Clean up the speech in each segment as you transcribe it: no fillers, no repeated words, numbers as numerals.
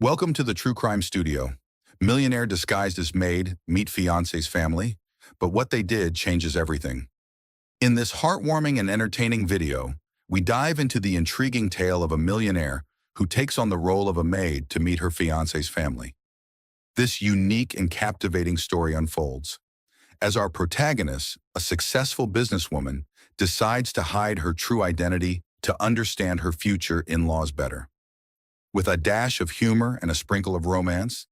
Welcome to the True Crime Studio. Millionaire disguised as Maid, meet Fiancé's family, but what they did changes everything. In this heartwarming and entertaining video, we dive into the intriguing tale of a millionaire who takes on the role of a maid to meet her fiancé's family. This unique and captivating story unfolds as our protagonist, a successful businesswoman, decides to hide her true identity to understand her future in-laws better. With a dash of humor and a sprinkle of romance,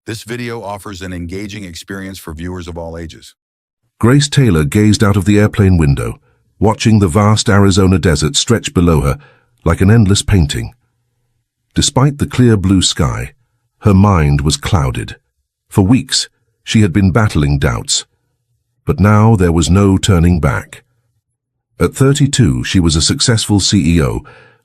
this video offers an engaging experience for viewers of all ages. Grace Taylor gazed out of the airplane window, watching the vast Arizona desert stretch below her like an endless painting. Despite the clear blue sky, her mind was clouded. For weeks, she had been battling doubts. But now there was no turning back. At 32, she was a successful CEO,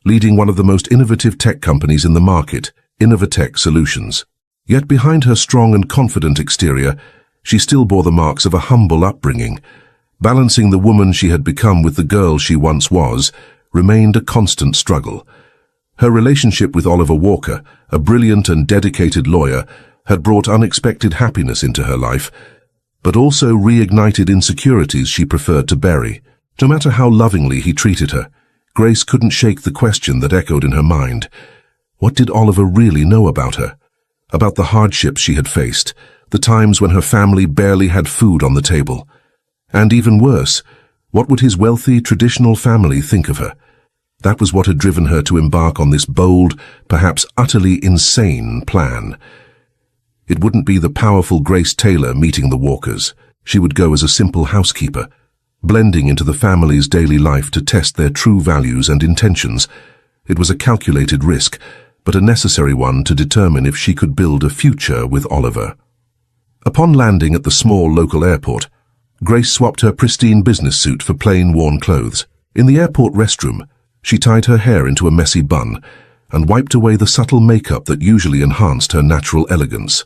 leading one of the most innovative tech companies in the market, Innovatech Solutions. Yet behind her strong and confident exterior, she still bore the marks of a humble upbringing. Balancing the woman she had become with the girl she once was remained a constant struggle. Her relationship with Oliver Walker, a brilliant and dedicated lawyer, had brought unexpected happiness into her life, but also reignited insecurities she preferred to bury. No matter how lovingly he treated her, Grace couldn't shake the question that echoed in her mind. What did Oliver really know about her? About the hardships she had faced, the times when her family barely had food on the table. And even worse, what would his wealthy, traditional family think of her? That was what had driven her to embark on this bold, perhaps utterly insane plan. It wouldn't be the powerful Grace Taylor meeting the Walkers. She would go as a simple housekeeper, blending into the family's daily life to test their true values and intentions. It was a calculated risk, but a necessary one to determine if she could build a future with Oliver. Upon landing at the small local airport, Grace swapped her pristine business suit for plain, worn clothes. In the airport restroom, she tied her hair into a messy bun and wiped away the subtle makeup that usually enhanced her natural elegance.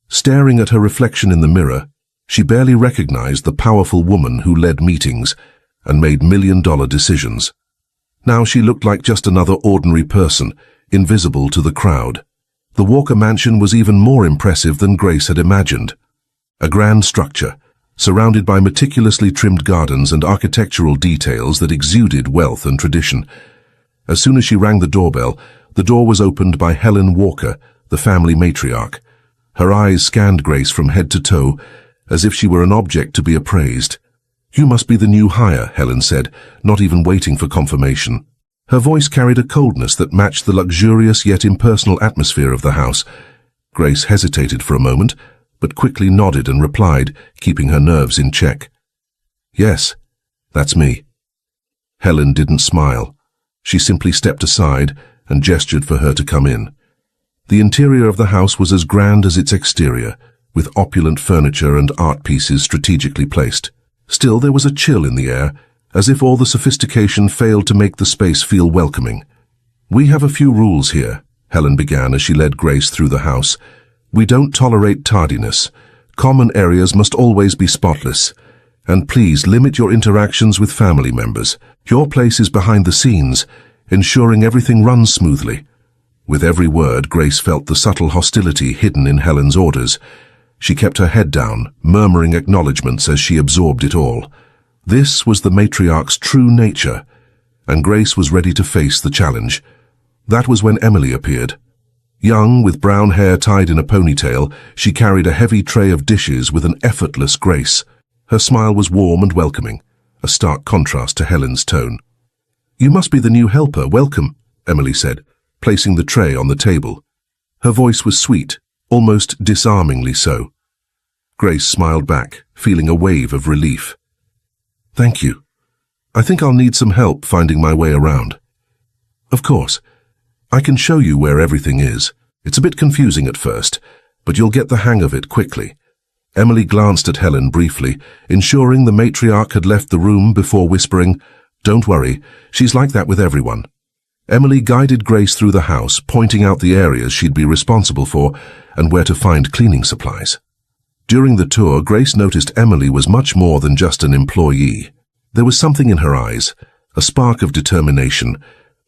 Staring at her reflection in the mirror, she barely recognized the powerful woman who led meetings and made million-dollar decisions. Now she looked like just another ordinary person, invisible to the crowd. The Walker mansion was even more impressive than Grace had imagined. A grand structure, surrounded by meticulously trimmed gardens and architectural details that exuded wealth and tradition. As soon as she rang the doorbell, the door was opened by Helen Walker, the family matriarch. Her eyes scanned Grace from head to toe, as if she were an object to be appraised. "You must be the new hire," Helen said, not even waiting for confirmation. Her voice carried a coldness that matched the luxurious yet impersonal atmosphere of the house. Grace hesitated for a moment, but quickly nodded and replied, keeping her nerves in check. "Yes, that's me." Helen didn't smile. She simply stepped aside and gestured for her to come in. The interior of the house was as grand as its exterior, with opulent furniture and art pieces strategically placed. Still, there was a chill in the air, as if all the sophistication failed to make the space feel welcoming. "We have a few rules here," Helen began as she led Grace through the house. "We don't tolerate tardiness. Common areas must always be spotless. And please limit your interactions with family members. Your place is behind the scenes, ensuring everything runs smoothly." With every word, Grace felt the subtle hostility hidden in Helen's orders. She kept her head down, murmuring acknowledgments as she absorbed it all. This was the matriarch's true nature, and Grace was ready to face the challenge. That was when Emily appeared. Young, with brown hair tied in a ponytail, she carried a heavy tray of dishes with an effortless grace. Her smile was warm and welcoming, a stark contrast to Helen's tone. "You must be the new helper. Welcome," Emily said, placing the tray on the table. Her voice was sweet, almost disarmingly so. Grace smiled back, feeling a wave of relief. "Thank you. I think I'll need some help finding my way around." "Of course. I can show you where everything is. It's a bit confusing at first, but you'll get the hang of it quickly." Emily glanced at Helen briefly, ensuring the matriarch had left the room before whispering, "Don't worry, she's like that with everyone." Emily guided Grace through the house, pointing out the areas she'd be responsible for and where to find cleaning supplies. During the tour, Grace noticed Emily was much more than just an employee. There was something in her eyes, a spark of determination,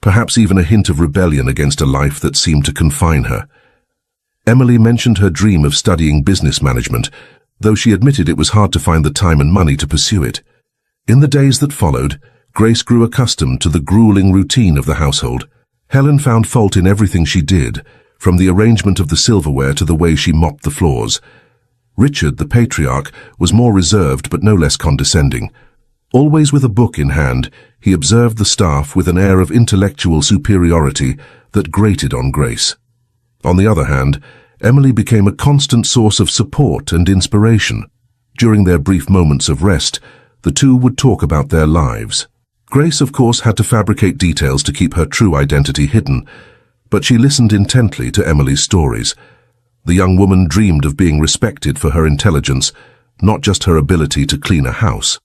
perhaps even a hint of rebellion against a life that seemed to confine her. Emily mentioned her dream of studying business management, though she admitted it was hard to find the time and money to pursue it. In the days that followed, Grace grew accustomed to the grueling routine of the household. Helen found fault in everything she did, from the arrangement of the silverware to the way she mopped the floors. Richard, the patriarch, was more reserved but no less condescending. Always with a book in hand, he observed the staff with an air of intellectual superiority that grated on Grace. On the other hand, Emily became a constant source of support and inspiration. During their brief moments of rest, the two would talk about their lives. Grace, of course, had to fabricate details to keep her true identity hidden, but she listened intently to Emily's stories. The young woman dreamed of being respected for her intelligence, not just her ability to clean a house.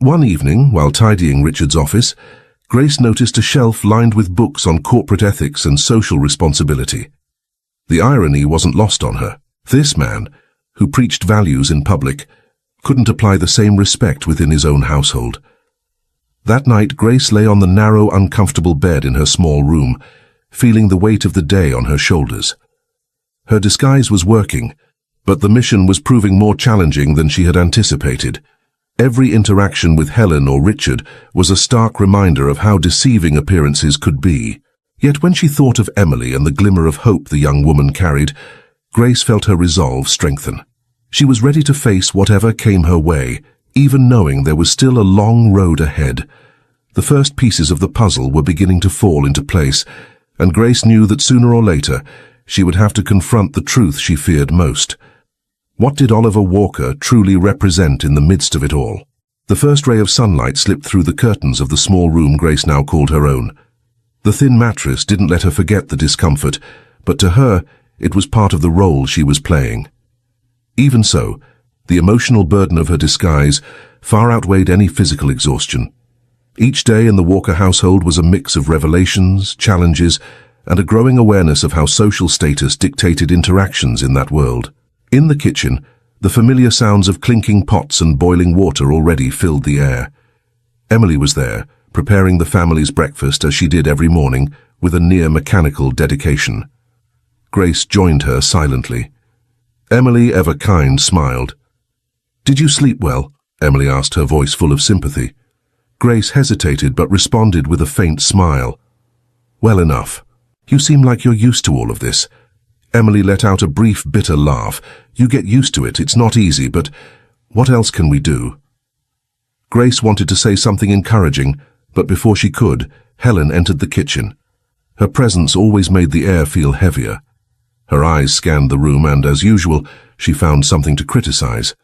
One evening, while tidying Richard's office, Grace noticed a shelf lined with books on corporate ethics and social responsibility. The irony wasn't lost on her. This man, who preached values in public, couldn't apply the same respect within his own household. That night, Grace lay on the narrow, uncomfortable bed in her small room, feeling the weight of the day on her shoulders. Her disguise was working, but the mission was proving more challenging than she had anticipated. Every interaction with Helen or Richard was a stark reminder of how deceiving appearances could be. Yet when she thought of Emily and the glimmer of hope the young woman carried, Grace felt her resolve strengthen. She was ready to face whatever came her way, even knowing there was still a long road ahead. The first pieces of the puzzle were beginning to fall into place, and Grace knew that sooner or later she would have to confront the truth she feared most. What did Oliver Walker truly represent in the midst of it all? The first ray of sunlight slipped through the curtains of the small room Grace now called her own. The thin mattress didn't let her forget the discomfort, but to her, it was part of the role she was playing. Even so, the emotional burden of her disguise far outweighed any physical exhaustion. Each day in the Walker household was a mix of revelations, challenges, and a growing awareness of how social status dictated interactions in that world. In the kitchen, the familiar sounds of clinking pots and boiling water already filled the air. Emily was there, preparing the family's breakfast as she did every morning, with a near-mechanical dedication. Grace joined her silently. Emily, ever kind, smiled. "Did you sleep well?" Emily asked, her voice full of sympathy. Grace hesitated but responded with a faint smile. "Well enough. You seem like you're used to all of this." Emily let out a brief, bitter laugh. "You get used to it. It's not easy, but what else can we do?" Grace wanted to say something encouraging, but before she could, Helen entered the kitchen. Her presence always made the air feel heavier. Her eyes scanned the room and, as usual, she found something to criticize.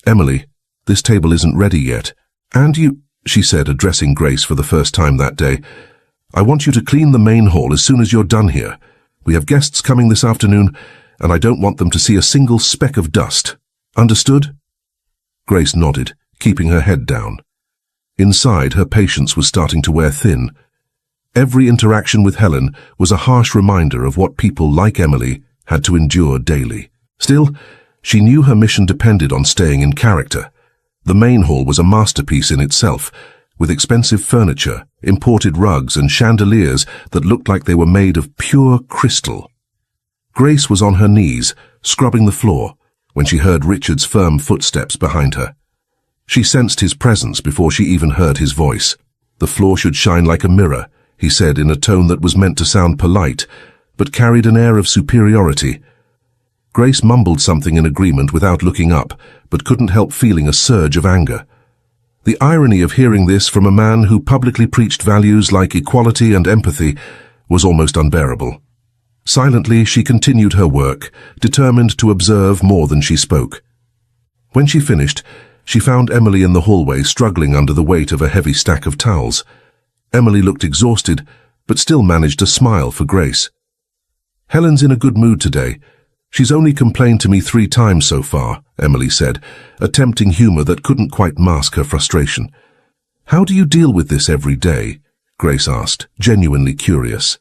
"Emily, this table isn't ready yet. And you," she said, addressing Grace for the first time that day, "I want you to clean the main hall as soon as you're done here. We have guests coming this afternoon, and I don't want them to see a single speck of dust. Understood?" Grace nodded, keeping her head down. Inside, her patience was starting to wear thin. Every interaction with Helen was a harsh reminder of what people like Emily had to endure daily. Still, she knew her mission depended on staying in character. The main hall was a masterpiece in itself, with expensive furniture, imported rugs, and chandeliers that looked like they were made of pure crystal. Grace was on her knees, scrubbing the floor, when she heard Richard's firm footsteps behind her. She sensed his presence before she even heard his voice. "The floor should shine like a mirror," he said in a tone that was meant to sound polite, but carried an air of superiority. Grace mumbled something in agreement without looking up, but couldn't help feeling a surge of anger. The irony of hearing this from a man who publicly preached values like equality and empathy was almost unbearable. Silently, she continued her work, determined to observe more than she spoke. When she finished, she found Emily in the hallway struggling under the weight of a heavy stack of towels. Emily looked exhausted, but still managed to smile for Grace. "Helen's in a good mood today. She's only complained to me 3 times so far," Emily said, attempting humor that couldn't quite mask her frustration. "How do you deal with this every day?" Grace asked, genuinely curious.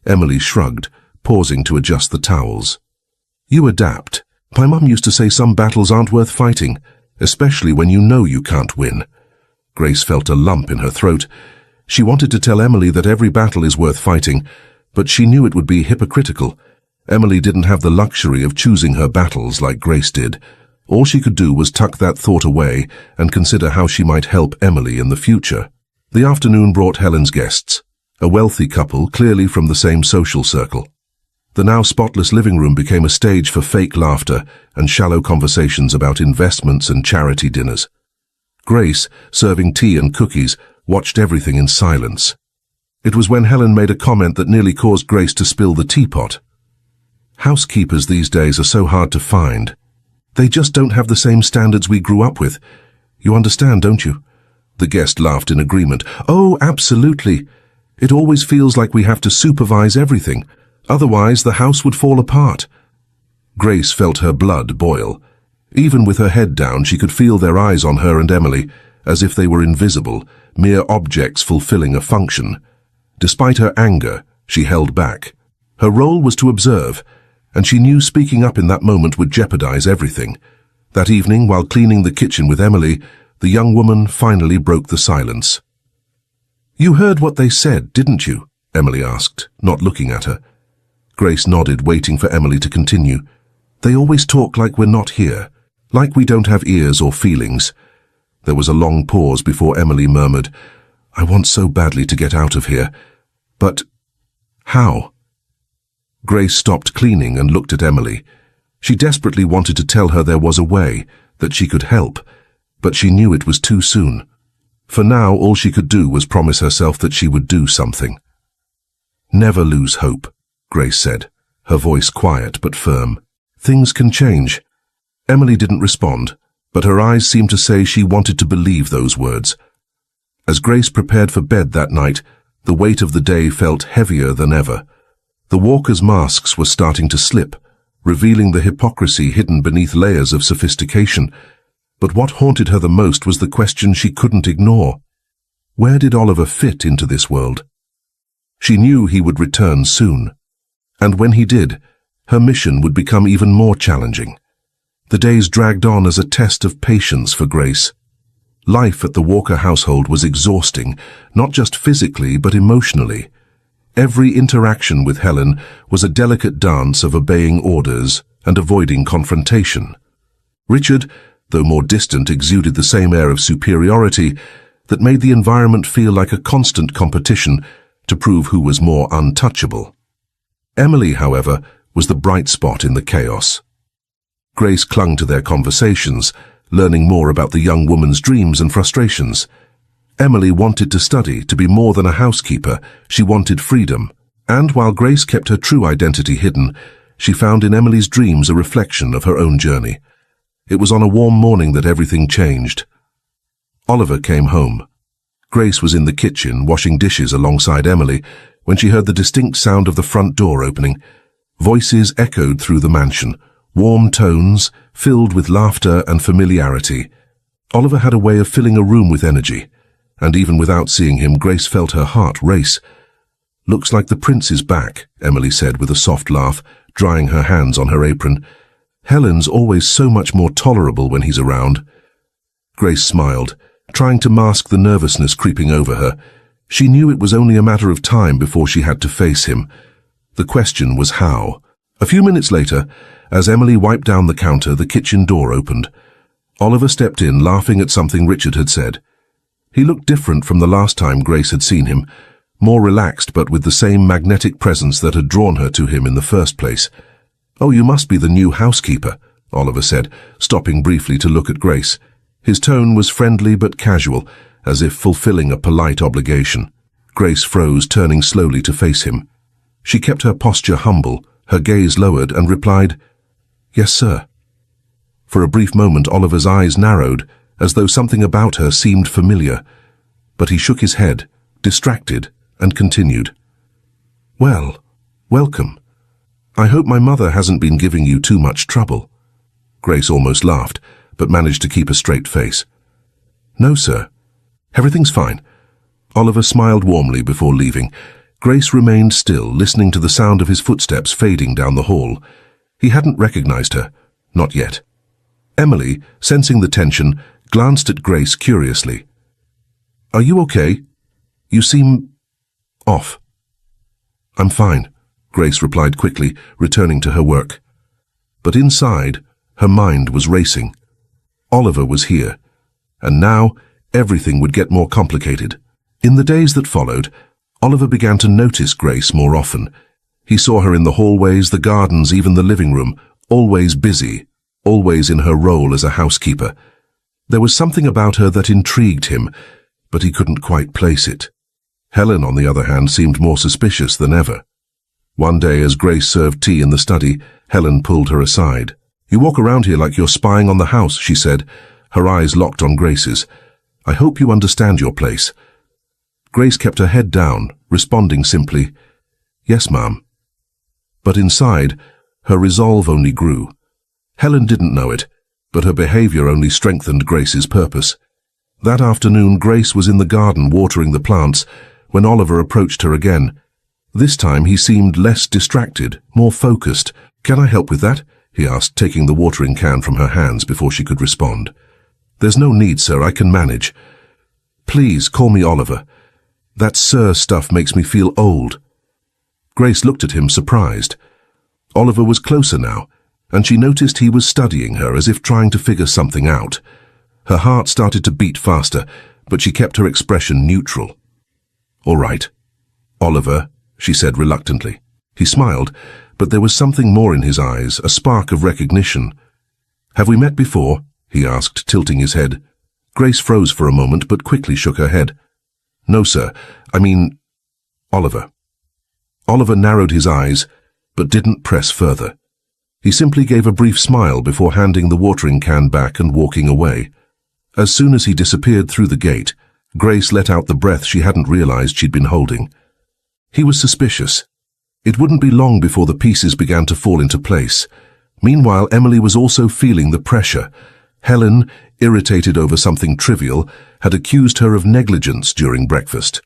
Emily shrugged, pausing to adjust the towels. "You adapt. My mum used to say some battles aren't worth fighting, especially when you know you can't win." Grace felt a lump in her throat. She wanted to tell Emily that every battle is worth fighting, but she knew it would be hypocritical. Emily didn't have the luxury of choosing her battles like Grace did. All she could do was tuck that thought away and consider how she might help Emily in the future. The afternoon brought Helen's guests, a wealthy couple clearly from the same social circle. The now spotless living room became a stage for fake laughter and shallow conversations about investments and charity dinners. Grace, serving tea and cookies, watched everything in silence. It was when Helen made a comment that nearly caused Grace to spill the teapot. Housekeepers these days are so hard to find. They just don't have the same standards we grew up with. You understand, don't you? The guest laughed in agreement. Oh, absolutely. It always feels like we have to supervise everything. Otherwise, the house would fall apart. Grace felt her blood boil. Even with her head down, she could feel their eyes on her and Emily, as if they were invisible, mere objects fulfilling a function. Despite her anger, she held back. Her role was to observe, and she knew speaking up in that moment would jeopardize everything. That evening, while cleaning the kitchen with Emily, the young woman finally broke the silence. "You heard what they said, didn't you?" Emily asked, not looking at her. Grace nodded, waiting for Emily to continue. "They always talk like we're not here, like we don't have ears or feelings." There was a long pause before Emily murmured, "I want so badly to get out of here. But how?" Grace stopped cleaning and looked at Emily. She desperately wanted to tell her there was a way, that she could help, but she knew it was too soon. For now, all she could do was promise herself that she would do something. "Never lose hope," Grace said, her voice quiet but firm. "Things can change." Emily didn't respond, but her eyes seemed to say she wanted to believe those words. As Grace prepared for bed that night, the weight of the day felt heavier than ever. The walkers' masks were starting to slip, revealing the hypocrisy hidden beneath layers of sophistication. But what haunted her the most was the question she couldn't ignore. Where did Oliver fit into this world? She knew he would return soon. And when he did, her mission would become even more challenging. The days dragged on as a test of patience for Grace. Life at the Walker household was exhausting, not just physically but emotionally. Every interaction with Helen was a delicate dance of obeying orders and avoiding confrontation. Richard, though more distant, exuded the same air of superiority that made the environment feel like a constant competition to prove who was more untouchable. Emily, however, was the bright spot in the chaos. Grace clung to their conversations, learning more about the young woman's dreams and frustrations. Emily wanted to study, to be more than a housekeeper. She wanted freedom. And while Grace kept her true identity hidden, she found in Emily's dreams a reflection of her own journey. It was on a warm morning that everything changed. Oliver came home. Grace was in the kitchen, washing dishes alongside Emily, when she heard the distinct sound of the front door opening. Voices echoed through the mansion, warm tones, filled with laughter and familiarity. Oliver had a way of filling a room with energy, and even without seeing him, Grace felt her heart race. "Looks like the prince is back," Emily said with a soft laugh, drying her hands on her apron. "Helen's always so much more tolerable when he's around." Grace smiled, trying to mask the nervousness creeping over her. She knew it was only a matter of time before she had to face him. The question was how. A few minutes later, as Emily wiped down the counter, the kitchen door opened. Oliver stepped in, laughing at something Richard had said. He looked different from the last time Grace had seen him, more relaxed but with the same magnetic presence that had drawn her to him in the first place. "Oh, you must be the new housekeeper," Oliver said, stopping briefly to look at Grace. His tone was friendly but casual, as if fulfilling a polite obligation. Grace froze, turning slowly to face him. She kept her posture humble, her gaze lowered, and replied, "Yes, sir." For a brief moment Oliver's eyes narrowed, as though something about her seemed familiar, but he shook his head, distracted, and continued. "Well, welcome. I hope my mother hasn't been giving you too much trouble." Grace almost laughed, but managed to keep a straight face. "No, sir. Everything's fine." Oliver smiled warmly before leaving. Grace remained still, listening to the sound of his footsteps fading down the hall. He hadn't recognized her. Not yet. Emily, sensing the tension, glanced at Grace curiously. "Are you okay? You seem off." "I'm fine," Grace replied quickly, returning to her work. But inside, her mind was racing. Oliver was here, and now everything would get more complicated. In the days that followed, Oliver began to notice Grace more often. He saw her in the hallways, the gardens, even the living room, always busy, always in her role as a housekeeper. There was something about her that intrigued him, but he couldn't quite place it. Helen, on the other hand, seemed more suspicious than ever. One day, as Grace served tea in the study, Helen pulled her aside. "You walk around here like you're spying on the house," she said, her eyes locked on Grace's. "I hope you understand your place." Grace kept her head down, responding simply, "Yes, ma'am." But inside, her resolve only grew. Helen didn't know it, but her behavior only strengthened Grace's purpose. That afternoon, Grace was in the garden watering the plants when Oliver approached her again. This time he seemed less distracted, more focused. "Can I help with that?" he asked, taking the watering can from her hands before she could respond. "There's no need, sir. I can manage." "Please, call me Oliver. That sir stuff makes me feel old." Grace looked at him, surprised. Oliver was closer now, and she noticed he was studying her as if trying to figure something out. Her heart started to beat faster, but she kept her expression neutral. "All right, Oliver," she said reluctantly. He smiled, but there was something more in his eyes, a spark of recognition. "Have we met before?" he asked, tilting his head. Grace froze for a moment, but quickly shook her head. "No, sir. I mean, Oliver." Oliver narrowed his eyes, but didn't press further. He simply gave a brief smile before handing the watering can back and walking away. As soon as he disappeared through the gate, Grace let out the breath she hadn't realized she'd been holding. He was suspicious. It wouldn't be long before the pieces began to fall into place. Meanwhile, Emily was also feeling the pressure. Helen, irritated over something trivial, had accused her of negligence during breakfast.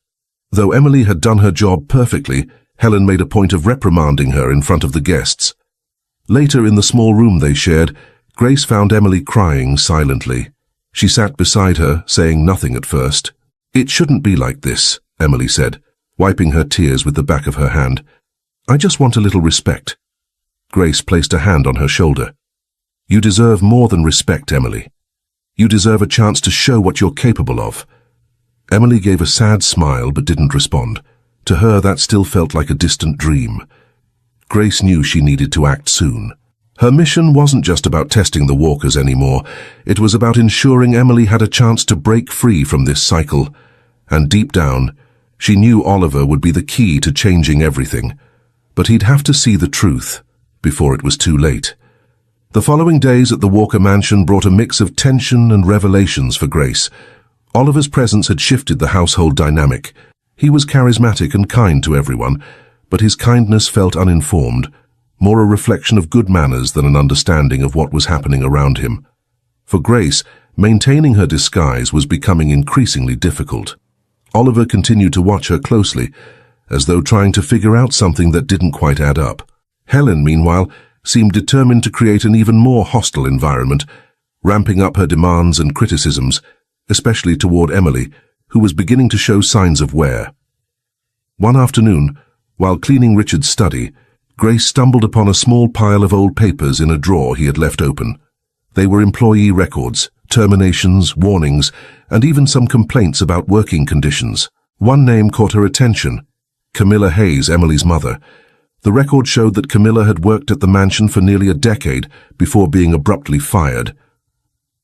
Though Emily had done her job perfectly, Helen made a point of reprimanding her in front of the guests. Later, in the small room they shared, Grace found Emily crying silently. She sat beside her, saying nothing at first. "It shouldn't be like this," Emily said, wiping her tears with the back of her hand. "I just want a little respect." Grace placed a hand on her shoulder. "You deserve more than respect, Emily. You deserve a chance to show what you're capable of." Emily gave a sad smile but didn't respond. To her, that still felt like a distant dream. Grace knew she needed to act soon. Her mission wasn't just about testing the walkers anymore. It was about ensuring Emily had a chance to break free from this cycle. And deep down, she knew Oliver would be the key to changing everything. But he'd have to see the truth before it was too late. The following days at the Walker mansion brought a mix of tension and revelations for Grace. Oliver's presence had shifted the household dynamic. He was charismatic and kind to everyone, but his kindness felt uninformed, more a reflection of good manners than an understanding of what was happening around him. For Grace, maintaining her disguise was becoming increasingly difficult. Oliver continued to watch her closely, as though trying to figure out something that didn't quite add up. Helen, meanwhile, seemed determined to create an even more hostile environment, ramping up her demands and criticisms, especially toward Emily, who was beginning to show signs of wear. One afternoon, while cleaning Richard's study, Grace stumbled upon a small pile of old papers in a drawer he had left open. They were employee records, terminations, warnings, and even some complaints about working conditions. One name caught her attention: Camilla Hayes, Emily's mother. The record showed that Camilla had worked at the mansion for nearly a decade before being abruptly fired.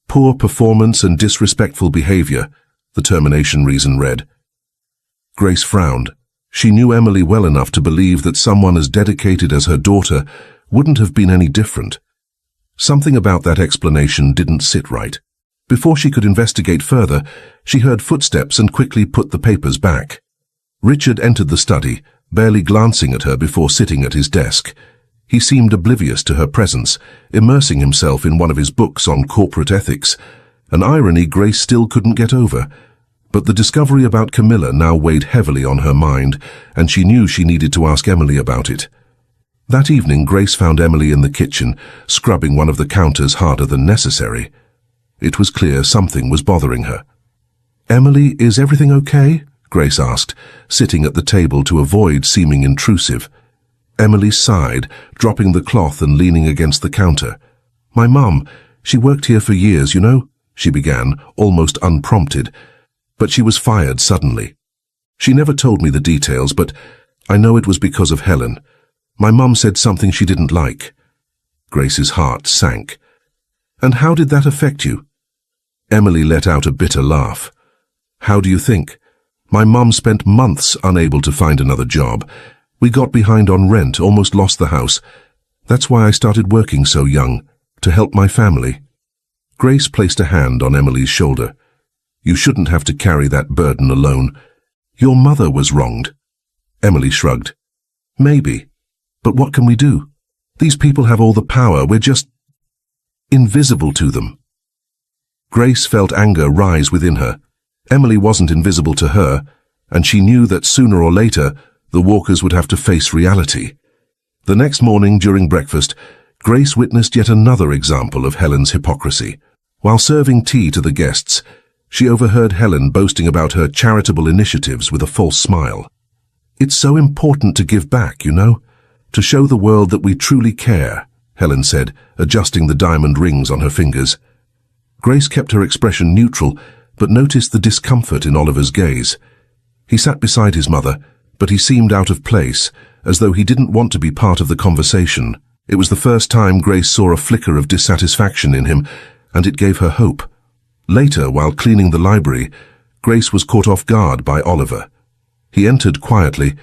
Poor performance and disrespectful behavior, the termination reason read. Grace frowned. She knew Emily well enough to believe that someone as dedicated as her daughter wouldn't have been any different. Something about that explanation didn't sit right. Before she could investigate further, she heard footsteps and quickly put the papers back. Richard entered the study, barely glancing at her before sitting at his desk. He seemed oblivious to her presence, immersing himself in one of his books on corporate ethics, an irony Grace still couldn't get over. But the discovery about Camilla now weighed heavily on her mind, and she knew she needed to ask Emily about it. That evening, Grace found Emily in the kitchen, scrubbing one of the counters harder than necessary. It was clear something was bothering her. "Emily, is everything okay?" Grace asked, sitting at the table to avoid seeming intrusive. Emily sighed, dropping the cloth and leaning against the counter. "My mum, she worked here for years, you know," she began, almost unprompted, but she was fired suddenly. "She never told me the details, but I know it was because of Helen. My mum said something she didn't like." Grace's heart sank. "And how did that affect you?" Emily let out a bitter laugh. "How do you think? My mum spent months unable to find another job. We got behind on rent, almost lost the house. That's why I started working so young, to help my family." Grace placed a hand on Emily's shoulder. "You shouldn't have to carry that burden alone. Your mother was wronged." Emily shrugged. "Maybe. But what can we do? These people have all the power. We're just invisible to them." Grace felt anger rise within her. Emily wasn't invisible to her, and she knew that sooner or later the Walkers would have to face reality. The next morning during breakfast, Grace witnessed yet another example of Helen's hypocrisy. While serving tea to the guests, she overheard Helen boasting about her charitable initiatives with a false smile. "It's so important to give back, you know, to show the world that we truly care," Helen said, adjusting the diamond rings on her fingers. Grace kept her expression neutral, but noticed the discomfort in Oliver's gaze. He sat beside his mother, but he seemed out of place, as though he didn't want to be part of the conversation. It was the first time Grace saw a flicker of dissatisfaction in him, and it gave her hope. Later, while cleaning the library, Grace was caught off guard by Oliver. He entered quietly,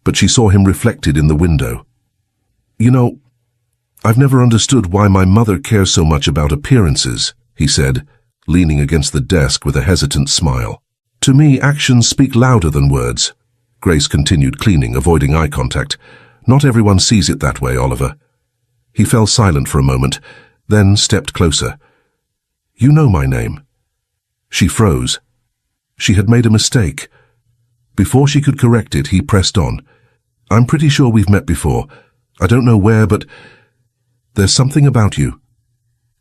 but she saw him reflected in the window. "You know, I've never understood why my mother cares so much about appearances," he said, leaning against the desk with a hesitant smile. "To me, actions speak louder than words." Grace continued cleaning, avoiding eye contact. "Not everyone sees it that way, Oliver." He fell silent for a moment, then stepped closer. "You know my name." She froze. She had made a mistake. Before she could correct it, he pressed on. "I'm pretty sure we've met before. I don't know where, but there's something about you."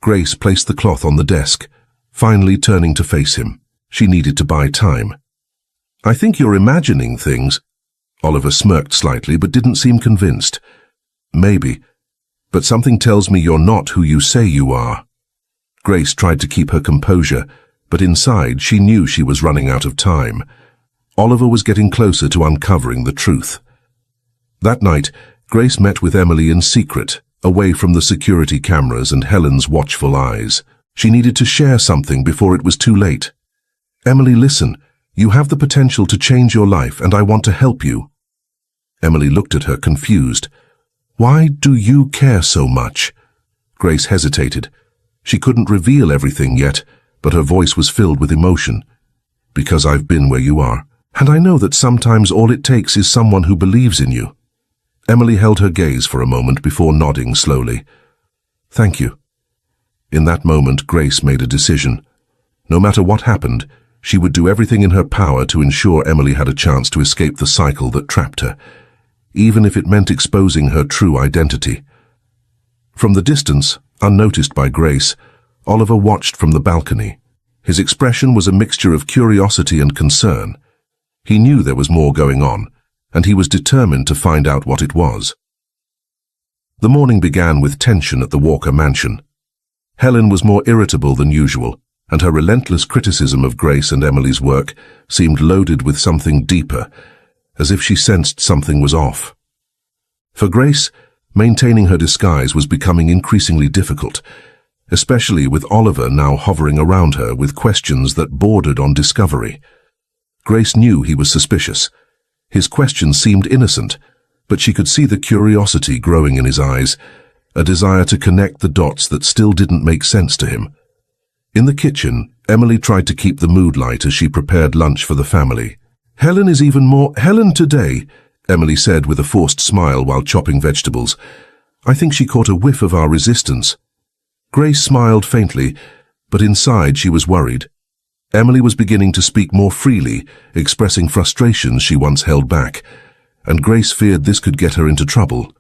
Grace placed the cloth on the desk, finally turning to face him. She needed to buy time. "I think you're imagining things." Oliver smirked slightly but didn't seem convinced. "Maybe, but something tells me you're not who you say you are." Grace tried to keep her composure, but inside she knew she was running out of time. Oliver was getting closer to uncovering the truth. That night, Grace met with Emily in secret, away from the security cameras and Helen's watchful eyes. She needed to share something before it was too late. "Emily, listen. You have the potential to change your life, and I want to help you." Emily looked at her, confused. "Why do you care so much?" Grace hesitated. She couldn't reveal everything yet, but her voice was filled with emotion. "Because I've been where you are, and I know that sometimes all it takes is someone who believes in you." Emily held her gaze for a moment before nodding slowly. "Thank you." In that moment, Grace made a decision. No matter what happened, she would do everything in her power to ensure Emily had a chance to escape the cycle that trapped her, even if it meant exposing her true identity. From the distance, unnoticed by Grace, Oliver watched from the balcony. His expression was a mixture of curiosity and concern. He knew there was more going on, and he was determined to find out what it was. The morning began with tension at the Walker mansion. Helen was more irritable than usual, and her relentless criticism of Grace and Emily's work seemed loaded with something deeper, as if she sensed something was off. For Grace, maintaining her disguise was becoming increasingly difficult, especially with Oliver now hovering around her with questions that bordered on discovery. Grace knew he was suspicious. His questions seemed innocent, but she could see the curiosity growing in his eyes, a desire to connect the dots that still didn't make sense to him. In the kitchen, Emily tried to keep the mood light as she prepared lunch for the family. "Helen is even more Helen today," Emily said with a forced smile while chopping vegetables. "I think she caught a whiff of our resistance." Grace smiled faintly, but inside she was worried. Emily was beginning to speak more freely, expressing frustrations she once held back, and Grace feared this could get her into trouble.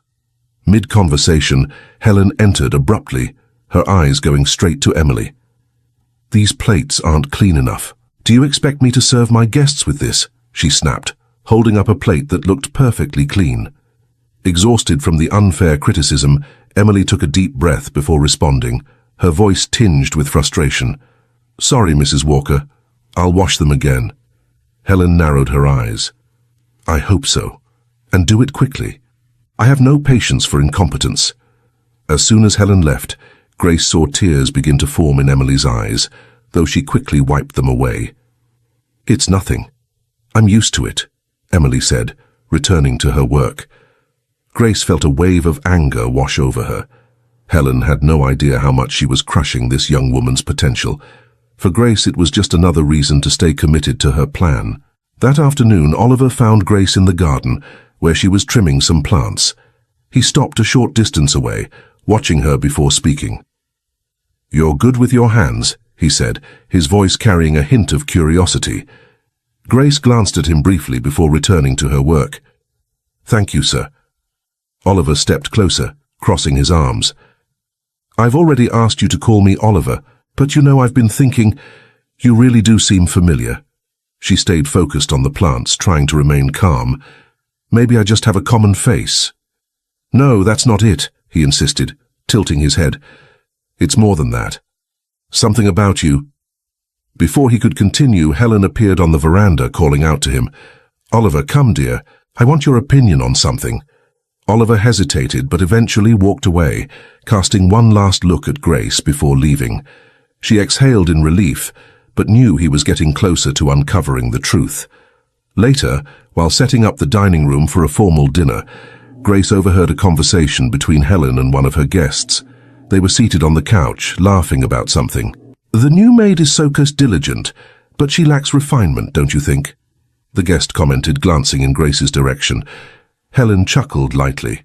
Mid-conversation, Helen entered abruptly, her eyes going straight to Emily. "These plates aren't clean enough. Do you expect me to serve my guests with this?" she snapped, holding up a plate that looked perfectly clean. Exhausted from the unfair criticism, Emily took a deep breath before responding, her voice tinged with frustration. "Sorry, Mrs. Walker. I'll wash them again." Helen narrowed her eyes. "I hope so. And do it quickly. I have no patience for incompetence." As soon as Helen left, Grace saw tears begin to form in Emily's eyes, though she quickly wiped them away. "It's nothing. I'm used to it," Emily said, returning to her work. Grace felt a wave of anger wash over her. Helen had no idea how much she was crushing this young woman's potential. For Grace, it was just another reason to stay committed to her plan. That afternoon, Oliver found Grace in the garden, where she was trimming some plants. He stopped a short distance away, watching her before speaking. "You're good with your hands," he said, his voice carrying a hint of curiosity. Grace glanced at him briefly before returning to her work. "Thank you, sir." Oliver stepped closer, crossing his arms. "I've already asked you to call me Oliver, but you know, I've been thinking, you really do seem familiar." She stayed focused on the plants, trying to remain calm. "Maybe I just have a common face." "No, that's not it," he insisted, tilting his head. "It's more than that. Something about you." Before he could continue, Helen appeared on the veranda, calling out to him. "Oliver, come, dear. I want your opinion on something." Oliver hesitated, but eventually walked away, casting one last look at Grace before leaving. She exhaled in relief, but knew he was getting closer to uncovering the truth. Later, while setting up the dining room for a formal dinner, Grace overheard a conversation between Helen and one of her guests. They were seated on the couch, laughing about something. "The new maid is so diligent, but she lacks refinement, don't you think?" the guest commented, glancing in Grace's direction. Helen chuckled lightly.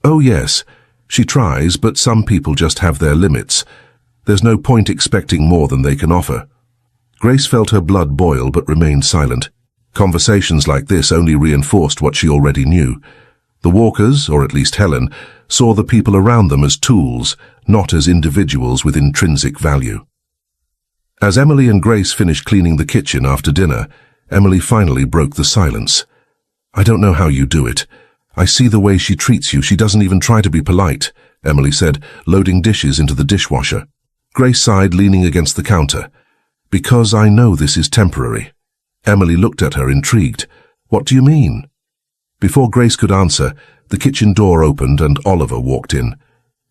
"Oh yes, she tries, but some people just have their limits. There's no point expecting more than they can offer." Grace felt her blood boil but remained silent. Conversations like this only reinforced what she already knew. The Walkers, or at least Helen, saw the people around them as tools, not as individuals with intrinsic value. As Emily and Grace finished cleaning the kitchen after dinner, Emily finally broke the silence. "I don't know how you do it. I see the way she treats you. She doesn't even try to be polite," Emily said, loading dishes into the dishwasher. Grace sighed, leaning against the counter. "Because I know this is temporary." Emily looked at her, intrigued. "What do you mean?" Before Grace could answer, the kitchen door opened and Oliver walked in.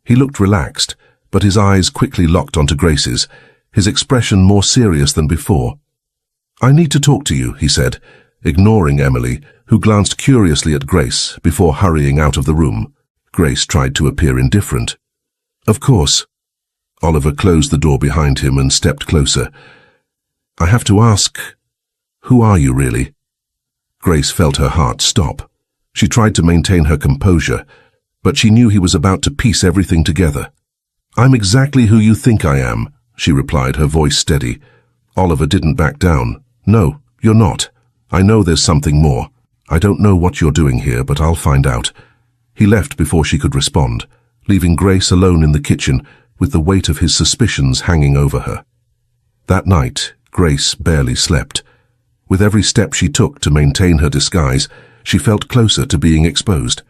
He looked relaxed, but his eyes quickly locked onto Grace's, his expression more serious than before. "I need to talk to you," he said, ignoring Emily, who glanced curiously at Grace before hurrying out of the room. Grace tried to appear indifferent. "Of course." Oliver closed the door behind him and stepped closer. "I have to ask, who are you really?" Grace felt her heart stop. She tried to maintain her composure, but she knew he was about to piece everything together. "I'm exactly who you think I am," she replied, her voice steady. Oliver didn't back down. "No, you're not. I know there's something more. I don't know what you're doing here, but I'll find out." He left before she could respond, leaving Grace alone in the kitchen with the weight of his suspicions hanging over her. That night, Grace barely slept. With every step she took to maintain her disguise, she felt closer to being exposed.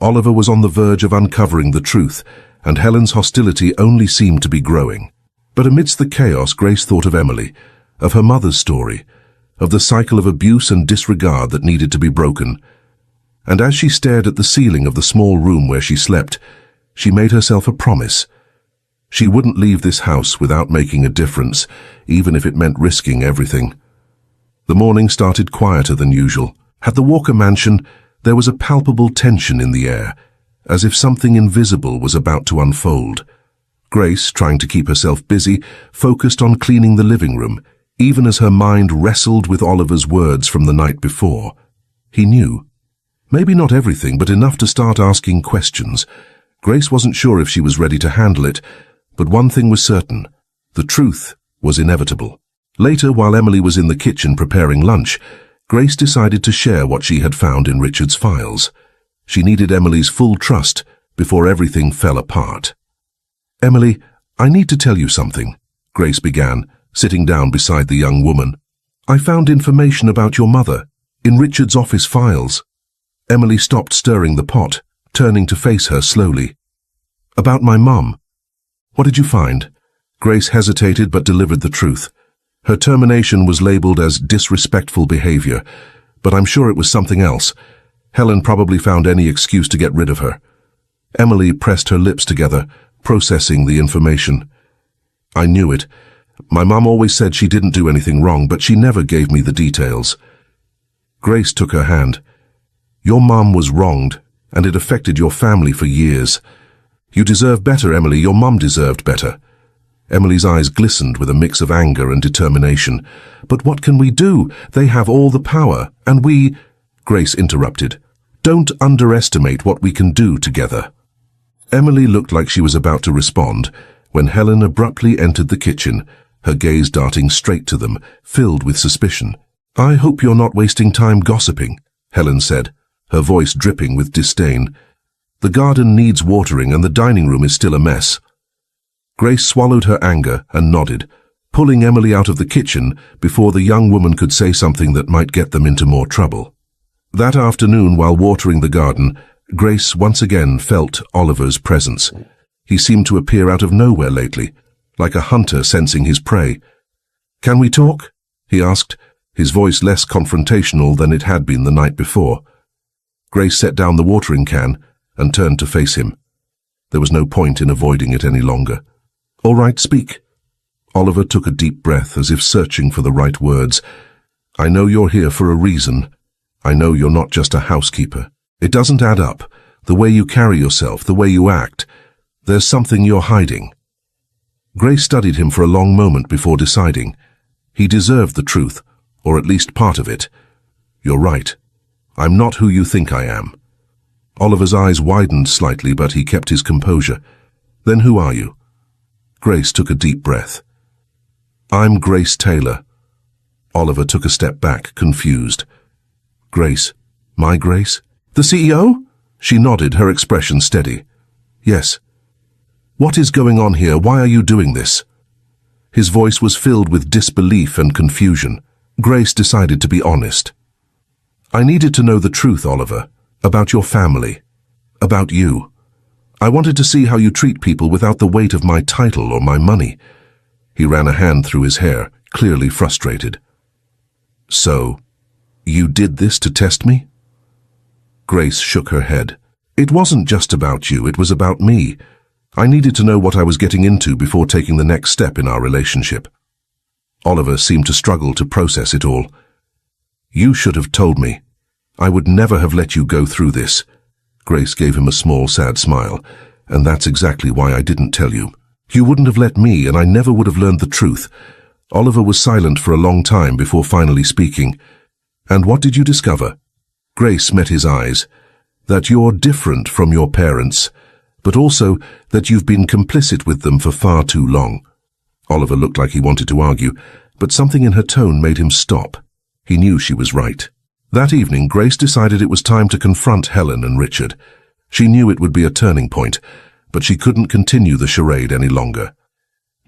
Oliver was on the verge of uncovering the truth, and Helen's hostility only seemed to be growing. But amidst the chaos, Grace thought of Emily, of her mother's story, of the cycle of abuse and disregard that needed to be broken. And as she stared at the ceiling of the small room where she slept, she made herself a promise. She wouldn't leave this house without making a difference, even if it meant risking everything. The morning started quieter than usual. At the Walker mansion, there was a palpable tension in the air, as if something invisible was about to unfold. Grace, trying to keep herself busy, focused on cleaning the living room, even as her mind wrestled with Oliver's words from the night before. He knew. Maybe not everything, but enough to start asking questions. Grace wasn't sure if she was ready to handle it, but one thing was certain. The truth was inevitable. Later, while Emily was in the kitchen preparing lunch, Grace decided to share what she had found in Richard's files. She needed Emily's full trust before everything fell apart. "Emily, I need to tell you something," Grace began, sitting down beside the young woman. "I found information about your mother in Richard's office files." Emily stopped stirring the pot, turning to face her slowly. About my mum. What did you find? Grace hesitated but delivered the truth. Her termination was labeled as disrespectful behavior, but I'm sure it was something else. Helen probably found any excuse to get rid of her. Emily pressed her lips together, processing the information. I knew it. My mum always said she didn't do anything wrong, but she never gave me the details. Grace took her hand. Your mum was wronged, and it affected your family for years. You deserve better, Emily. Your mum deserved better. Emily's eyes glistened with a mix of anger and determination. But what can we do? They have all the power, and we... Grace interrupted. Don't underestimate what we can do together. Emily looked like she was about to respond, when Helen abruptly entered the kitchen, her gaze darting straight to them, filled with suspicion. I hope you're not wasting time gossiping, Helen said, her voice dripping with disdain. The garden needs watering and the dining room is still a mess. Grace swallowed her anger and nodded, pulling Emily out of the kitchen before the young woman could say something that might get them into more trouble. That afternoon, while watering the garden, Grace once again felt Oliver's presence. He seemed to appear out of nowhere lately, like a hunter sensing his prey. Can we talk? He asked, his voice less confrontational than it had been the night before. Grace set down the watering can and turned to face him. There was no point in avoiding it any longer. All right, speak. Oliver took a deep breath as if searching for the right words. I know you're here for a reason. I know you're not just a housekeeper. It doesn't add up. The way you carry yourself, the way you act. There's something you're hiding. Grace studied him for a long moment before deciding. He deserved the truth, or at least part of it. You're right. I'm not who you think I am. Oliver's eyes widened slightly, but he kept his composure. Then who are you? Grace took a deep breath. I'm Grace Taylor. Oliver took a step back, confused. Grace? My Grace? The CEO? She nodded, her expression steady. Yes. What is going on here? Why are you doing this? His voice was filled with disbelief and confusion. Grace decided to be honest. I needed to know the truth, Oliver, about your family, about you. I wanted to see how you treat people without the weight of my title or my money. He ran a hand through his hair, clearly frustrated. So, you did this to test me? Grace shook her head. It wasn't just about you, it was about me. I needed to know what I was getting into before taking the next step in our relationship. Oliver seemed to struggle to process it all. You should have told me. I would never have let you go through this. Grace gave him a small, sad smile. And that's exactly why I didn't tell you. You wouldn't have let me, and I never would have learned the truth. Oliver was silent for a long time before finally speaking. And what did you discover? Grace met his eyes. That you're different from your parents, but also that you've been complicit with them for far too long. Oliver looked like he wanted to argue, but something in her tone made him stop. He knew she was right. That evening, Grace decided it was time to confront Helen and Richard. She knew it would be a turning point, but she couldn't continue the charade any longer.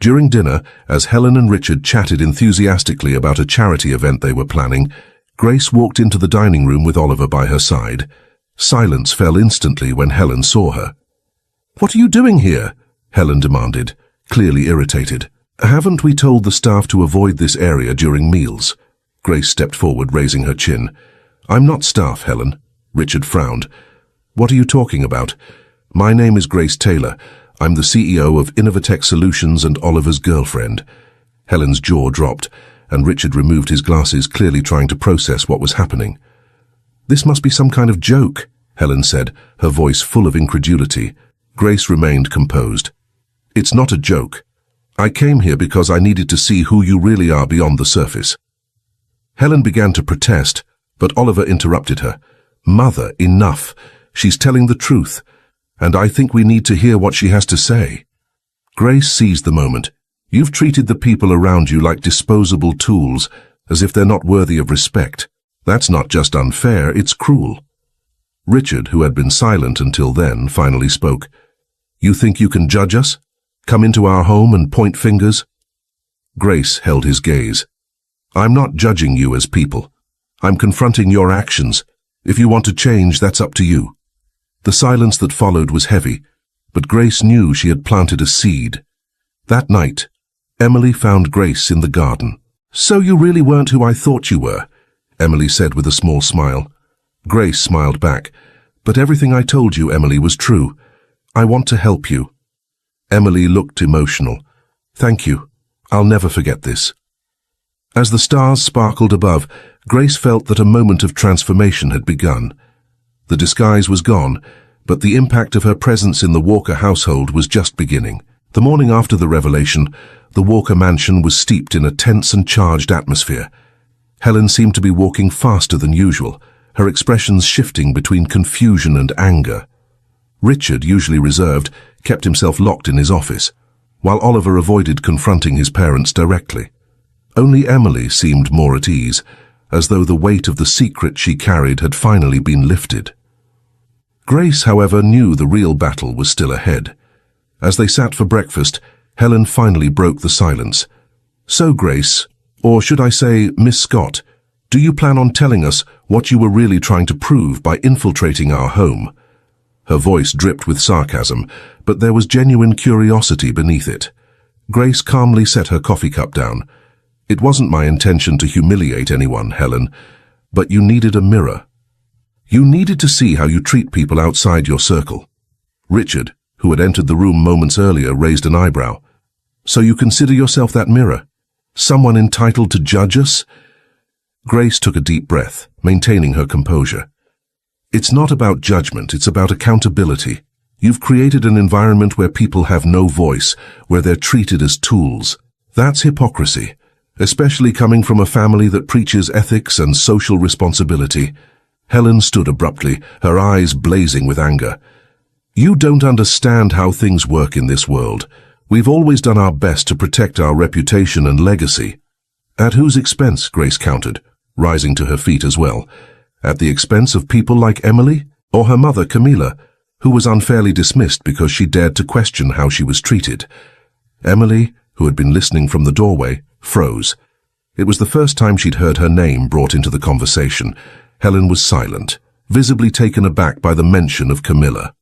During dinner, as Helen and Richard chatted enthusiastically about a charity event they were planning, Grace walked into the dining room with Oliver by her side. Silence fell instantly when Helen saw her. What are you doing here? Helen demanded, clearly irritated. Haven't we told the staff to avoid this area during meals? Grace stepped forward, raising her chin. I'm not staff, Helen. Richard frowned. What are you talking about? My name is Grace Taylor. I'm the CEO of Innovatech Solutions and Oliver's girlfriend. Helen's jaw dropped, and Richard removed his glasses, clearly trying to process what was happening. This must be some kind of joke, Helen said, her voice full of incredulity. Grace remained composed. It's not a joke. I came here because I needed to see who you really are beyond the surface. Helen began to protest, but Oliver interrupted her. Mother, enough. She's telling the truth, and I think we need to hear what she has to say. Grace seized the moment. You've treated the people around you like disposable tools, as if they're not worthy of respect. That's not just unfair, it's cruel. Richard, who had been silent until then, finally spoke. You think you can judge us? Come into our home and point fingers? Grace held his gaze. I'm not judging you as people. I'm confronting your actions. If you want to change, that's up to you." The silence that followed was heavy, but Grace knew she had planted a seed. That night, Emily found Grace in the garden. "So you really weren't who I thought you were," Emily said with a small smile. Grace smiled back. "But everything I told you, Emily, was true. I want to help you." Emily looked emotional. "Thank you. I'll never forget this." As the stars sparkled above, Grace felt that a moment of transformation had begun. The disguise was gone, but the impact of her presence in the Walker household was just beginning. The morning after the revelation, the Walker mansion was steeped in a tense and charged atmosphere. Helen seemed to be walking faster than usual, her expressions shifting between confusion and anger. Richard, usually reserved, kept himself locked in his office, while Oliver avoided confronting his parents directly. Only Emily seemed more at ease, as though the weight of the secret she carried had finally been lifted. Grace, however, knew the real battle was still ahead. As they sat for breakfast, Helen finally broke the silence. "So, Grace, or should I say Miss Scott, do you plan on telling us what you were really trying to prove by infiltrating our home?" Her voice dripped with sarcasm, but there was genuine curiosity beneath it. Grace calmly set her coffee cup down. "It wasn't my intention to humiliate anyone, Helen, but you needed a mirror. You needed to see how you treat people outside your circle." Richard, who had entered the room moments earlier, raised an eyebrow. "So you consider yourself that mirror? Someone entitled to judge us?" Grace took a deep breath, maintaining her composure. "It's not about judgment, it's about accountability. You've created an environment where people have no voice, where they're treated as tools. That's hypocrisy, especially coming from a family that preaches ethics and social responsibility." Helen stood abruptly, her eyes blazing with anger. "You don't understand how things work in this world. We've always done our best to protect our reputation and legacy." "At whose expense?" Grace countered, rising to her feet as well. "At the expense of people like Emily? Or her mother, Camilla, who was unfairly dismissed because she dared to question how she was treated?" Emily, who had been listening from the doorway, froze. It was the first time she'd heard her name brought into the conversation. Helen was silent, visibly taken aback by the mention of Camilla.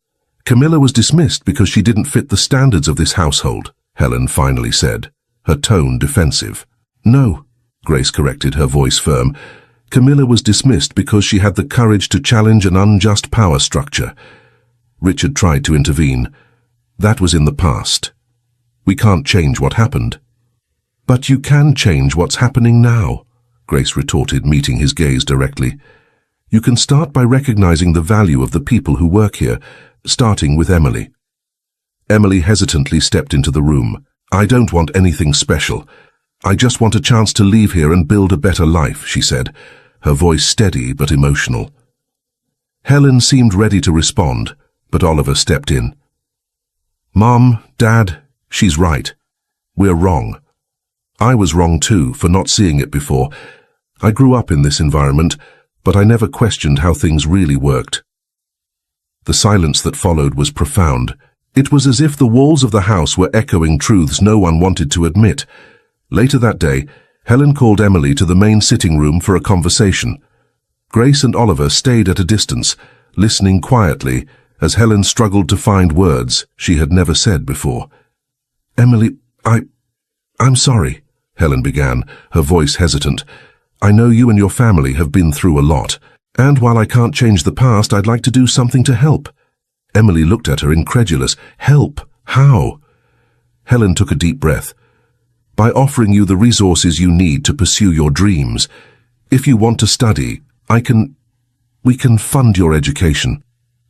"Camilla was dismissed because she didn't fit the standards of this household," Helen finally said, her tone defensive. "No," Grace corrected, her voice firm. "Camilla was dismissed because she had the courage to challenge an unjust power structure." Richard tried to intervene. "That was in the past. We can't change what happened." "But you can change what's happening now," Grace retorted, meeting his gaze directly. "You can start by recognizing the value of the people who work here, starting with Emily." Emily hesitantly stepped into the room. "I don't want anything special. I just want a chance to leave here and build a better life," she said, her voice steady but emotional. Helen seemed ready to respond, but Oliver stepped in. "Mom, Dad, she's right. We're wrong. I was wrong too, for not seeing it before. I grew up in this environment, but I never questioned how things really worked." The silence that followed was profound. It was as if the walls of the house were echoing truths no one wanted to admit. Later that day, Helen called Emily to the main sitting room for a conversation. Grace and Oliver stayed at a distance, listening quietly as Helen struggled to find words she had never said before. "Emily, I'm sorry," Helen began, her voice hesitant. "I know you and your family have been through a lot, and while I can't change the past, I'd like to do something to help." Emily looked at her, incredulous. "Help? How?" Helen took a deep breath. "By offering you the resources you need to pursue your dreams. If you want to study, we can fund your education."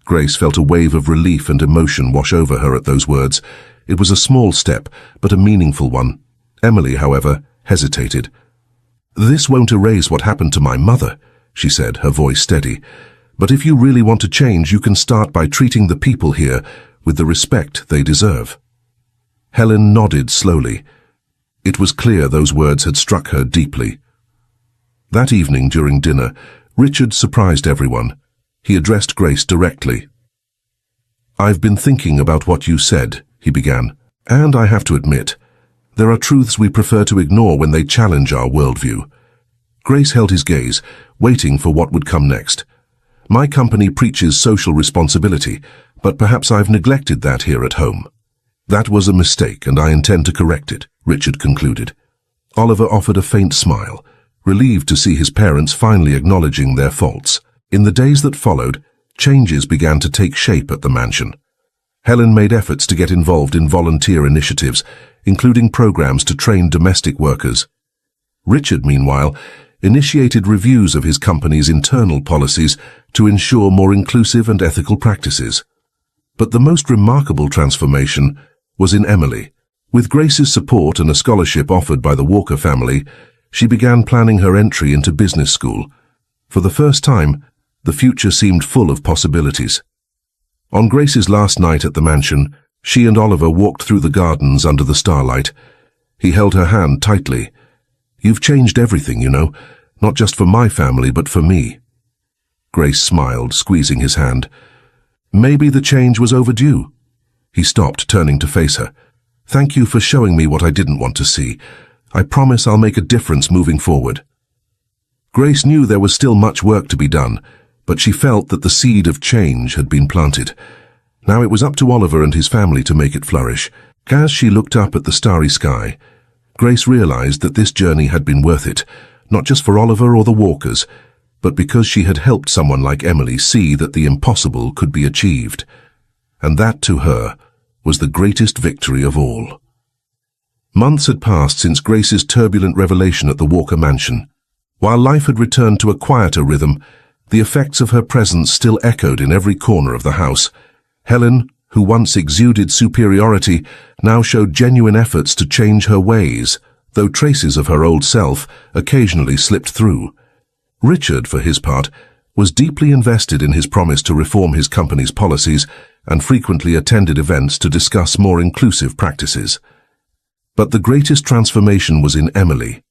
Grace felt a wave of relief and emotion wash over her at those words. It was a small step, but a meaningful one. Emily, however, hesitated. "This won't erase what happened to my mother," she said, her voice steady. "But if you really want to change, you can start by treating the people here with the respect they deserve." Helen nodded slowly. It was clear those words had struck her deeply. That evening during dinner, Richard surprised everyone. He addressed Grace directly. "I've been thinking about what you said," he began, "and I have to admit, there are truths we prefer to ignore when they challenge our worldview." Grace held his gaze, waiting for what would come next. My company preaches social responsibility, but perhaps I've neglected that here at home. That was a mistake, and I intend to correct it, Richard concluded. Oliver offered a faint smile, relieved to see his parents finally acknowledging their faults. In the days that followed, changes began to take shape at the mansion. Helen made efforts to get involved in volunteer initiatives, including programs to train domestic workers. Richard, meanwhile, initiated reviews of his company's internal policies to ensure more inclusive and ethical practices. But the most remarkable transformation was in Emily. With Grace's support and a scholarship offered by the Walker family, she began planning her entry into business school. For the first time, the future seemed full of possibilities. On Grace's last night at the mansion, she and Oliver walked through the gardens under the starlight. He held her hand tightly. "You've changed everything, you know, not just for my family, but for me." Grace smiled, squeezing his hand. "Maybe the change was overdue." He stopped, turning to face her. "Thank you for showing me what I didn't want to see. I promise I'll make a difference moving forward." Grace knew there was still much work to be done, but she felt that the seed of change had been planted. Now it was up to Oliver and his family to make it flourish. As she looked up at the starry sky, Grace realized that this journey had been worth it, not just for Oliver or the Walkers, but because she had helped someone like Emily see that the impossible could be achieved. And that, to her, was the greatest victory of all. Months had passed since Grace's turbulent revelation at the Walker mansion. While life had returned to a quieter rhythm, the effects of her presence still echoed in every corner of the house. Helen, who once exuded superiority, now showed genuine efforts to change her ways, though traces of her old self occasionally slipped through. Richard, for his part, was deeply invested in his promise to reform his company's policies and frequently attended events to discuss more inclusive practices. But the greatest transformation was in Emily.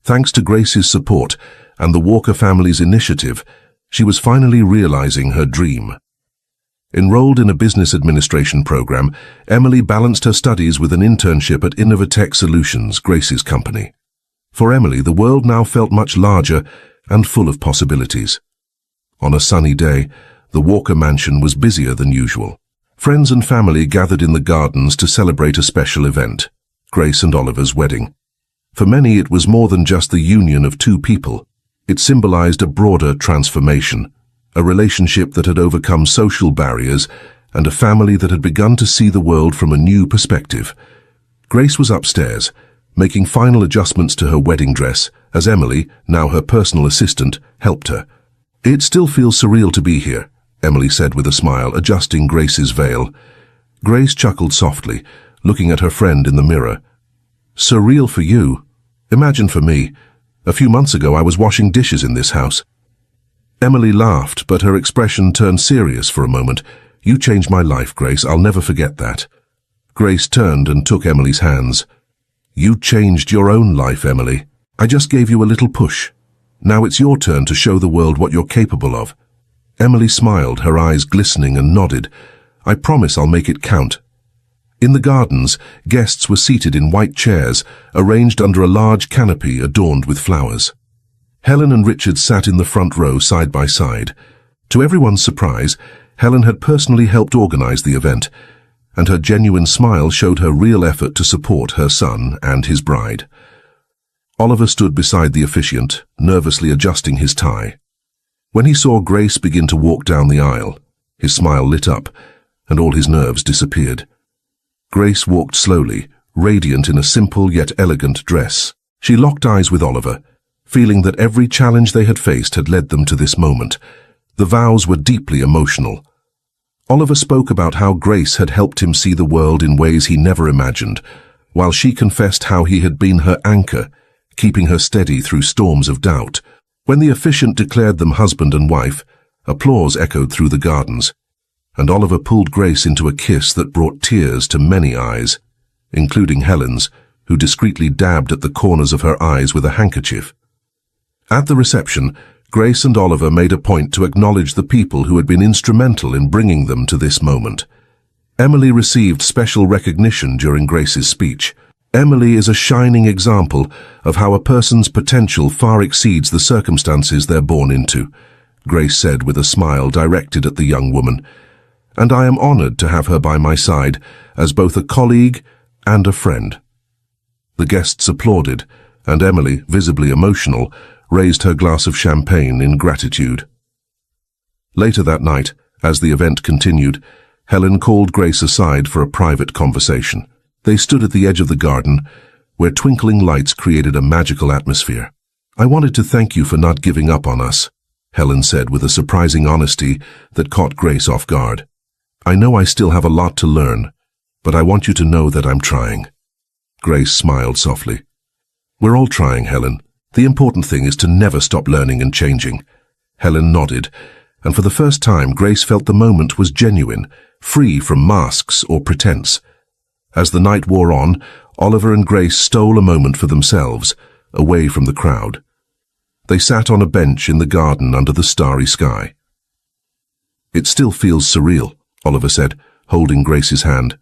Thanks to Grace's support and the Walker family's initiative, she was finally realizing her dream. Enrolled in a business administration program, Emily balanced her studies with an internship at Innovatech Solutions, Grace's company. For Emily, the world now felt much larger and full of possibilities. On a sunny day, the Walker mansion was busier than usual. Friends and family gathered in the gardens to celebrate a special event, Grace and Oliver's wedding. For many, it was more than just the union of two people. It symbolized a broader transformation, a relationship that had overcome social barriers, and a family that had begun to see the world from a new perspective. Grace was upstairs, making final adjustments to her wedding dress, as Emily, now her personal assistant, helped her. "It still feels surreal to be here," Emily said with a smile, adjusting Grace's veil. Grace chuckled softly, looking at her friend in the mirror. "Surreal for you? Imagine for me. A few months ago I was washing dishes in this house." Emily laughed, but her expression turned serious for a moment. "You changed my life, Grace. I'll never forget that." Grace turned and took Emily's hands. "You changed your own life, Emily. I just gave you a little push. Now it's your turn to show the world what you're capable of." Emily smiled, her eyes glistening, and nodded. "I promise I'll make it count." In the gardens, guests were seated in white chairs, arranged under a large canopy adorned with flowers. Helen and Richard sat in the front row side by side. To everyone's surprise, Helen had personally helped organize the event, and her genuine smile showed her real effort to support her son and his bride. Oliver stood beside the officiant, nervously adjusting his tie. When he saw Grace begin to walk down the aisle, his smile lit up, and all his nerves disappeared. Grace walked slowly, radiant in a simple yet elegant dress. She locked eyes with Oliver, feeling that every challenge they had faced had led them to this moment. The vows were deeply emotional. Oliver spoke about how Grace had helped him see the world in ways he never imagined, while she confessed how he had been her anchor, keeping her steady through storms of doubt. When the officiant declared them husband and wife, applause echoed through the gardens, and Oliver pulled Grace into a kiss that brought tears to many eyes, including Helen's, who discreetly dabbed at the corners of her eyes with a handkerchief. At the reception, Grace and Oliver made a point to acknowledge the people who had been instrumental in bringing them to this moment. Emily received special recognition during Grace's speech. Emily is a shining example of how a person's potential far exceeds the circumstances they're born into. Grace said with a smile directed at the young woman, and I am honored to have her by my side as both a colleague and a friend. The guests applauded, and Emily, visibly emotional, raised her glass of champagne in gratitude. Later that night, as the event continued, Helen called Grace aside for a private conversation. They stood at the edge of the garden, where twinkling lights created a magical atmosphere. I wanted to thank you for not giving up on us, Helen said with a surprising honesty that caught Grace off guard. I know I still have a lot to learn, but I want you to know that I'm trying. Grace smiled softly. We're all trying, Helen. The important thing is to never stop learning and changing. Helen nodded, and for the first time Grace felt the moment was genuine, free from masks or pretense. As the night wore on, Oliver and Grace stole a moment for themselves, away from the crowd. They sat on a bench in the garden under the starry sky. It still feels surreal, Oliver said, holding Grace's hand.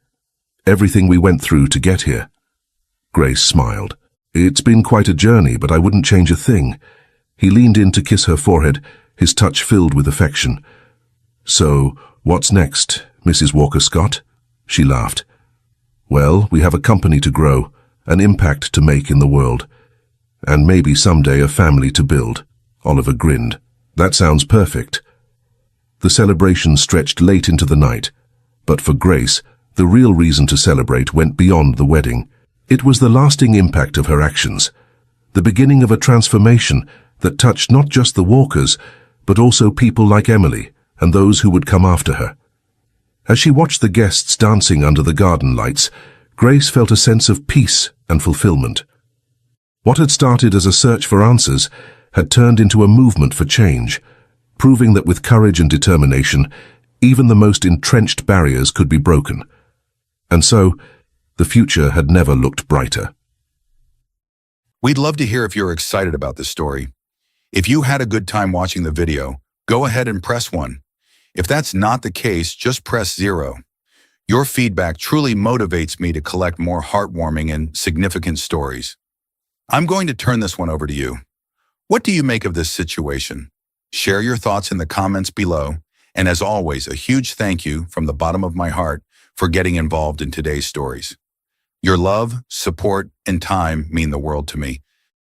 Everything we went through to get here. Grace smiled. It's been quite a journey, but I wouldn't change a thing. He leaned in to kiss her forehead, his touch filled with affection. So, what's next, Mrs. Walker-Scott? She laughed. Well, we have a company to grow, an impact to make in the world, and maybe someday a family to build. Oliver grinned. That sounds perfect. The celebration stretched late into the night, but for Grace, the real reason to celebrate went beyond the wedding. It was the lasting impact of her actions, the beginning of a transformation that touched not just the Walkers, but also people like Emily and those who would come after her. As she watched the guests dancing under the garden lights, Grace felt a sense of peace and fulfillment. What had started as a search for answers had turned into a movement for change, proving that with courage and determination, even the most entrenched barriers could be broken. And so, the future had never looked brighter. We'd love to hear if you're excited about this story. If you had a good time watching the video, go ahead and press 1. If that's not the case, just press 0. Your feedback truly motivates me to collect more heartwarming and significant stories. I'm going to turn this one over to you. What do you make of this situation? Share your thoughts in the comments below, and as always, a huge thank you from the bottom of my heart for getting involved in today's stories. Your love, support, and time mean the world to me.